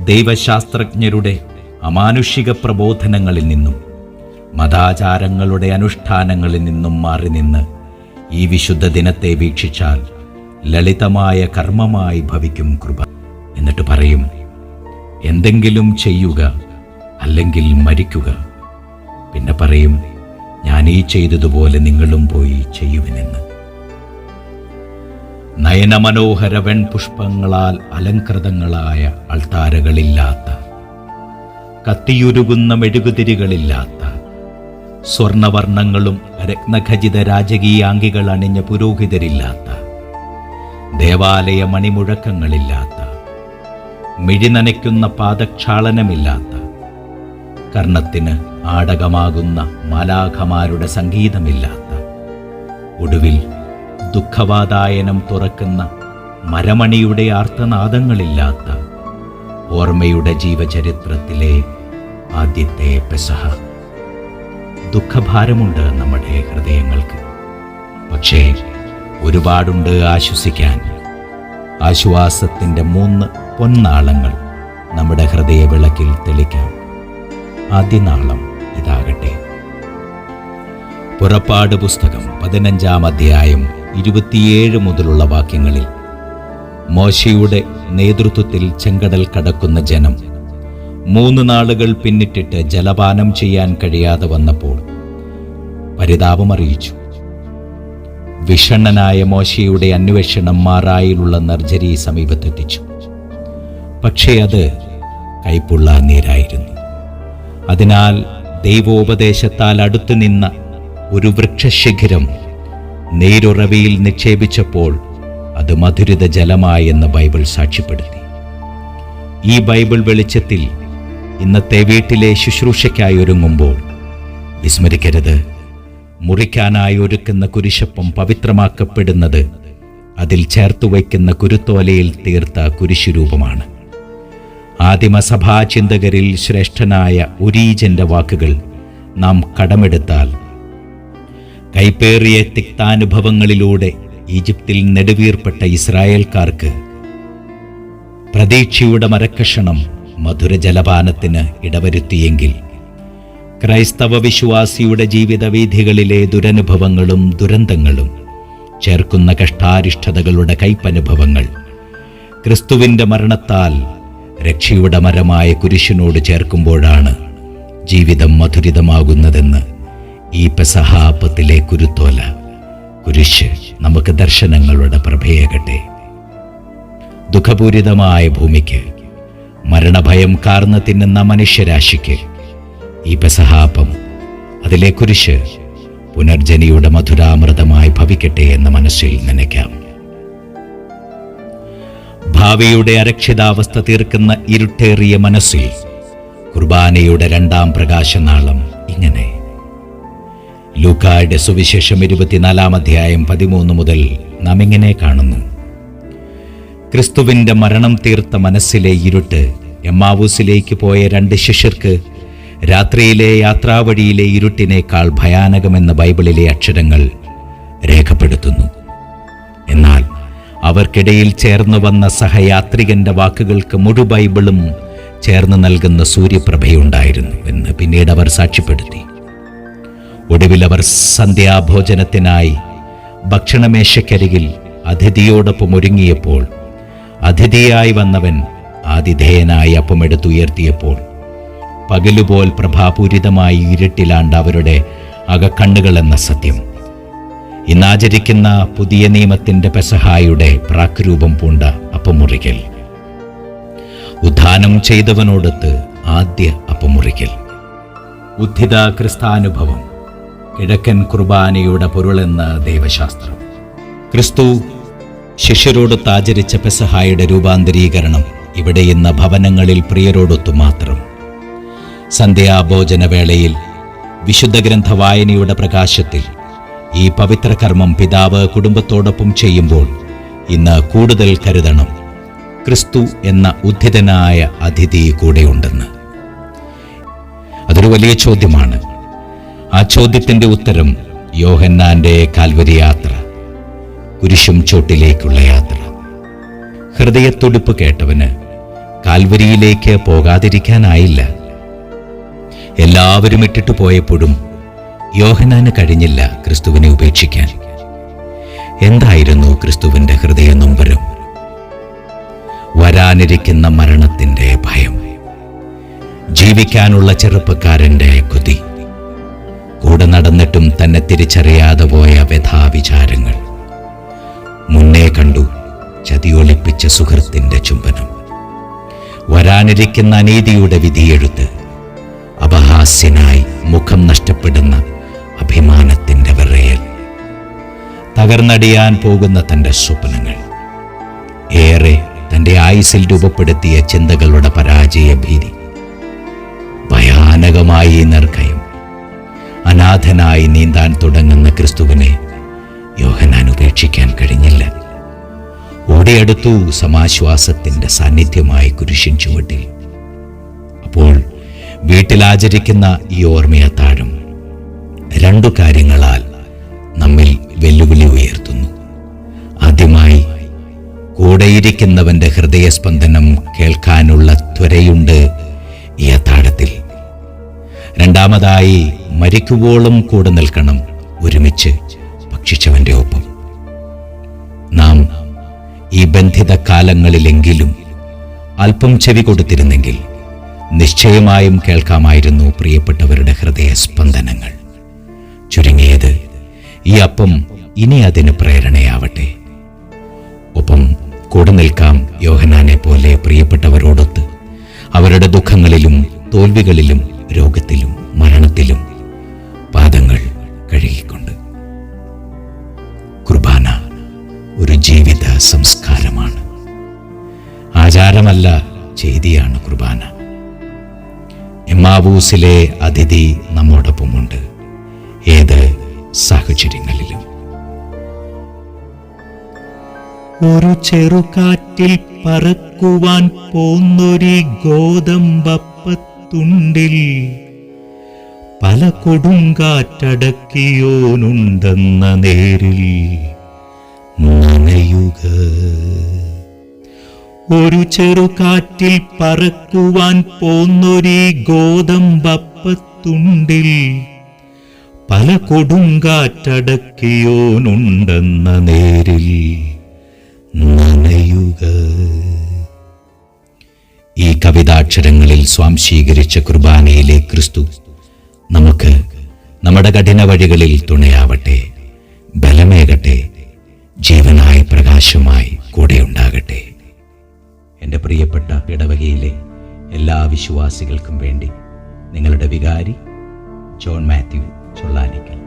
ദൈവശാസ്ത്രജ്ഞരുടെ അമാനുഷിക പ്രബോധനങ്ങളിൽ നിന്നും മതാചാരങ്ങളുടെ അനുഷ്ഠാനങ്ങളിൽ നിന്നും മാറി നിന്ന് ഈ വിശുദ്ധ ദിനത്തെ വീക്ഷിച്ചാൽ ലളിതമായ കർമ്മമായി ഭവിക്കും കൃപ. എന്നിട്ട് പറയും, എന്തെങ്കിലും ചെയ്യുക അല്ലെങ്കിൽ മരിക്കുക. പിന്നെ പറയും, ഞാൻ ഈ ചെയ്തതുപോലെ നിങ്ങളും പോയി ചെയ്യുവിനെന്ന്. നയനമനോഹര വെൺപുഷ്പങ്ങളാൽ അലങ്കൃതങ്ങളായ അൾത്താരകളില്ലാത്ത, കത്തിയുരുകുന്ന മെഴുകുതിരികളില്ലാത്ത, സ്വർണവർണ്ണങ്ങളും രത്നഖചിത രാജകീയാംഗികൾ അണിഞ്ഞ പുരോഹിതരില്ലാത്ത, ദേവാലയ മണിമുഴക്കങ്ങളില്ലാത്ത, മിഴിനനയ്ക്കുന്ന പാദക്ഷാളനമില്ലാത്ത, കർണത്തിന് ആടകമാകുന്ന മാലാഖമാരുടെ സംഗീതമില്ലാത്ത, ഒടുവിൽ ദുഃഖവാതായനം തുറക്കുന്ന മരമണിയുടെ ആർത്തനാദങ്ങളില്ലാത്ത ഓർമ്മയുടെ ജീവചരിത്രത്തിലെ ആദ്യത്തെ പെസഹ. ദുഃഖഭാരമുണ്ട് നമ്മുടെ ഹൃദയങ്ങൾക്ക്, പക്ഷേ ഒരുപാടുണ്ട് ആശ്വസിക്കാൻ. ആശ്വാസത്തിൻ്റെ 3 പൊന്നാളങ്ങൾ നമ്മുടെ ഹൃദയവിളക്കിൽ തെളിക്കാം. ആദ്യ നാളം ഇതാകട്ടെ. പുറപ്പാട് പുസ്തകം 15-ാം അധ്യായം 27 മുതലുള്ള വാക്യങ്ങളിൽ മോശയുടെ നേതൃത്വത്തിൽ ചെങ്കടൽ കടക്കുന്ന ജനം 3 നാളുകൾ പിന്നിട്ടിട്ട് ജലപാനം ചെയ്യാൻ കഴിയാതെ വന്നപ്പോൾ പരിതാപമറിയിച്ചു. വിഷണ്ണനായ മോശയുടെ അന്വേഷണം മാറായിലുള്ള നർജരി സമീപത്തെത്തിച്ചു. പക്ഷേ അത് കൈപ്പുള്ള നീരായിരുന്നു. അതിനാൽ ദൈവോപദേശത്താൽ അടുത്തുനിന്ന ഒരു വൃക്ഷശിഖരം നീരുറവിയിൽ നിക്ഷേപിച്ചപ്പോൾ അത് മധുരിത ജലമായെന്ന് ബൈബിൾ സാക്ഷ്യപ്പെടുത്തി. ഈ ബൈബിൾ വെളിച്ചത്തിൽ ഇന്നത്തെ വീട്ടിലെ ശുശ്രൂഷയ്ക്കായി ഒരുങ്ങുമ്പോൾ വിസ്മരിക്കരുത്, മുറിക്കാനായി ഒരുക്കുന്ന കുരിശപ്പം പവിത്രമാക്കപ്പെടുന്നത് അതിൽ ചേർത്തുവയ്ക്കുന്ന കുരുത്തോലയിൽ തീർത്ത കുരിശുരൂപമാണ്. ആദിമസഭാചിന്തകരിൽ ശ്രേഷ്ഠനായ ഒരീജന്റെ വാക്കുകൾ നാം കടമെടുത്താൽ, കൈപ്പേറിയ തിക്താനുഭവങ്ങളിലൂടെ ഈജിപ്തിൽ നെടുവീർപ്പെട്ട ഇസ്രായേൽക്കാർക്ക് പ്രതീക്ഷയുടെ മരക്കഷണം മധുരജലപാനത്തിന് ഇടവരുത്തിയെങ്കിൽ, ക്രൈസ്തവ വിശ്വാസിയുടെ ജീവിതവീഥികളിലെ ദുരനുഭവങ്ങളും ദുരന്തങ്ങളും ചേർക്കുന്ന കഷ്ടാരിഷ്ടതകളുടെ കൈപ്പനുഭവങ്ങൾ ക്രിസ്തുവിൻ്റെ മരണത്താൽ രക്ഷയുടെ മരമായ കുരിശിനോട് ചേർക്കുമ്പോഴാണ് ജീവിതം മധുരിതമാകുന്നതെന്ന് ഈ പെസഹാപ്പത്തിലെ കുരുത്തോല, കുരിശ് നമുക്ക് ദർശനങ്ങളുടെ പ്രഭയേകട്ടെ. ദുഃഖപൂരിതമായ ഭൂമിക്ക്, മരണഭയം കാർന്നു തിന്നുന്ന മനുഷ്യരാശിക്ക് ഈ പെസഹാപ്പം, അതിലെ കുരിശ് പുനർജനിയുടെ മധുരാമൃതമായി ഭവിക്കട്ടെ എന്ന് മനസ്സിൽ നനയ്ക്കാം. ഭാവിയുടെ അരക്ഷിതാവസ്ഥ തീർക്കുന്ന ഇരുട്ടേറിയ മനസ്സിൽ കുർബാനയുടെ 2-ാം പ്രകാശനാളം ഇങ്ങനെ. ലൂക്കായുടെ സുവിശേഷം 24-ാം അധ്യായം 13 മുതൽ നാം ഇങ്ങനെ കാണുന്നു. ക്രിസ്തുവിൻ്റെ മരണം തീർത്ത മനസ്സിലെ ഇരുട്ട് എമ്മാവൂസിലേക്ക് പോയ 2 ശിഷ്യർക്ക് രാത്രിയിലെ യാത്രാവഴിയിലെ ഇരുട്ടിനേക്കാൾ ഭയാനകമെന്ന ബൈബിളിലെ അക്ഷരങ്ങൾ രേഖപ്പെടുത്തുന്നു. എന്നാൽ അവർക്കിടയിൽ ചേർന്നു വന്ന സഹയാത്രികന്റെ വാക്കുകൾക്ക് മുഴു ബൈബിളും ചേർന്ന് നൽകുന്ന സൂര്യപ്രഭയുണ്ടായിരുന്നു എന്ന് പിന്നീട് അവർ സാക്ഷ്യപ്പെടുത്തി. ഒടുവിൽ അവർ സന്ധ്യാഭോജനത്തിനായി ഭക്ഷണമേശയ്ക്കരികിൽ അതിഥിയോടൊപ്പം ഒരുങ്ങിയപ്പോൾ, അതിഥിയായി വന്നവൻ ആതിഥേയനായി അപ്പമെടുത്തുയർത്തിയപ്പോൾ പകലുപോൽ പ്രഭാപൂരിതമായി ഇരുട്ടിലാണ്ട് അവരുടെ അകക്കണ്ണുകളെന്ന സത്യം ഇന്നാചരിക്കുന്ന പുതിയ നിയമത്തിൻ്റെ പെസഹായുടെ പ്രാക്രൂപം പൂണ്ട അപ്പമുറിക്കൽ, ഉദ്ധാനം ചെയ്തവനോടൊത്ത് ആദ്യ അപ്പമുറിക്കൽ, ഉദ്ധിത ക്രിസ്താനുഭവം, കിഴക്കൻ കുർബാനയുടെ പൊരുളെന്ന ദൈവശാസ്ത്രം. ക്രിസ്തു ശിഷ്യരോടൊത്ത് ആചരിച്ച പെസഹായുടെ രൂപാന്തരീകരണം ഇവിടെ ഇന്ന് ഭവനങ്ങളിൽ പ്രിയരോടൊത്തു മാത്രം. സന്ധ്യാഭോജനവേളയിൽ വിശുദ്ധ ഗ്രന്ഥ വായനയുടെ പ്രകാശത്തിൽ ഈ പവിത്ര കർമ്മം പിതാവ് കുടുംബത്തോടൊപ്പം ചെയ്യുമ്പോൾ ഇന്ന് കൂടുതൽ കരുതണം. ക്രിസ്തു എന്ന ഉദ്ധിതനായ അതിഥി കൂടെയുണ്ടെന്ന്. അതൊരു വലിയ ചോദ്യമാണ്. ആ ചോദ്യത്തിൻ്റെ ഉത്തരം യോഹന്നാന്റെ കാൽവരി യാത്ര, കുരിശും ചോട്ടിലേക്കുള്ള യാത്ര. ഹൃദയത്തുടിപ്പ് കേട്ടവന് കാൽവരിയിലേക്ക് പോകാതിരിക്കാനായില്ല. എല്ലാവരും ഇട്ടിട്ട് പോയപ്പോഴും യോഹന്നാന് കഴിഞ്ഞില്ല ക്രിസ്തുവിനെ ഉപേക്ഷിക്കാൻ. എന്തായിരുന്നു ക്രിസ്തുവിന്റെ ഹൃദയ നൊമ്പരം? വരാനിരിക്കുന്ന മരണത്തിന്റെ ഭയം, ജീവിക്കാനുള്ള ചെറുപ്പക്കാരന്റെ കൊതി, കൂടെ നടന്നിട്ടും തന്നെ തിരിച്ചറിയാതെ പോയ വ്യഥാവിചാരങ്ങൾ, മുന്നേ കണ്ടു ചതിയൊളിപ്പിച്ച സുഹൃത്തിന്റെ ചുംബനം, വരാനിരിക്കുന്ന അനീതിയുടെ വിധിയെഴുത്ത്, അപഹാസ്യനായി മുഖം നഷ്ടപ്പെടുന്ന അഭിമാനത്തിന്റെ വിറയൽ, തകർന്നടിയാൻ പോകുന്ന തന്റെ സ്വപ്നങ്ങൾ, ഏറെ തന്റെ ആയുസ്സിൽ രൂപപ്പെടുത്തിയ ചിന്തകളുടെ പരാജയ ഭീതി, ഭയാനകമായി നിർഭയം, അനാഥനായി നീന്താൻ തുടങ്ങുന്ന ക്രിസ്തുവിനെ യോഹന്നാൻ ഉപേക്ഷിക്കാൻ കഴിഞ്ഞില്ല. ഓടിയെടുത്തു സമാശ്വാസത്തിന്റെ സാന്നിധ്യമായി കുരിശിൻ ചുവട്ടിൽ. അപ്പോൾ വീട്ടിലാചരിക്കുന്ന ഈ ഓർമ്മയത്താഴം രണ്ടു കാര്യങ്ങളാൽ നമ്മിൽ വെല്ലുവിളി ഉയർത്തുന്നു. ആദ്യമായി, കൂടെയിരിക്കുന്നവന്റെ ഹൃദയസ്പന്ദനം കേൾക്കാനുള്ള ത്വരയുണ്ട് ഈ അത്താഴത്തിൽ. രണ്ടാമതായി, മരിക്കുവോളം കൂടെ നിൽക്കണം, ഒരുമിച്ച് ഭക്ഷിച്ചവന്റെ ഒപ്പം. നാം ഈ ബന്ധിത കാലങ്ങളിലെങ്കിലും അല്പം ചെവി കൊടുത്തിരുന്നെങ്കിൽ നിശ്ചയമായും കേൾക്കാമായിരുന്നു പ്രിയപ്പെട്ടവരുടെ ഹൃദയസ്പന്ദനങ്ങൾ. ചുരുങ്ങിയത് ഈ അപ്പം ഇനി അതിന് പ്രേരണയാവട്ടെ. ഒപ്പം കൂടെ നിൽക്കാം യോഹന്നാനെ പോലെ പ്രിയപ്പെട്ടവരോടൊത്ത്, അവരുടെ ദുഃഖങ്ങളിലും തോൽവികളിലും രോഗത്തിലും മരണത്തിലും പാദങ്ങൾ കഴുകിക്കൊണ്ട്. കുർബാന ഒരു ജീവിത സംസ്കാരമാണ്, ആചാരമല്ല, ചെയ്തിയാണ് കുർബാന. എമ്മാവൂസിലെ അതിഥി നമ്മോടൊപ്പമുണ്ട്, ഏത് സാഹചര്യങ്ങളിലും. ഒരു ചെറുകാറ്റിൽ പറക്കുവാൻ പോന്നൊരി ഗോതമ്പപ്പത്തുണ്ടിൽ പല കൊടുങ്കാറ്റടക്കിയോനുണ്ടെന്ന നേരിൽ നനയുക. ഒരു ചെറുകാറ്റിൽ പറക്കുവാൻ പോന്നൊരി ഗോതമ്പപ്പത്തുണ്ടിൽ പല കൊടുങ്കാറ്റടക്കിയോനുണ്ടെന്ന നേരിൽ നനയുക. ഈ കവിതാക്ഷരങ്ങളിൽ സ്വാംശീകരിച്ച കുർബാനയിലെ ക്രിസ്തു നമുക്ക് നമ്മുടെ കഠിന വഴികളിൽ തുണയാവട്ടെ, ബലമേകട്ടെ, ജീവനായ പ്രകാശമായി കൂടെയുണ്ടാകട്ടെ. എൻ്റെ പ്രിയപ്പെട്ട ഇടവകയിലെ എല്ലാ വിശ്വാസികൾക്കും വേണ്ടി നിങ്ങളുടെ വികാരി ജോൺ മാത്യു ചൊള്ളാനിക്കൽ.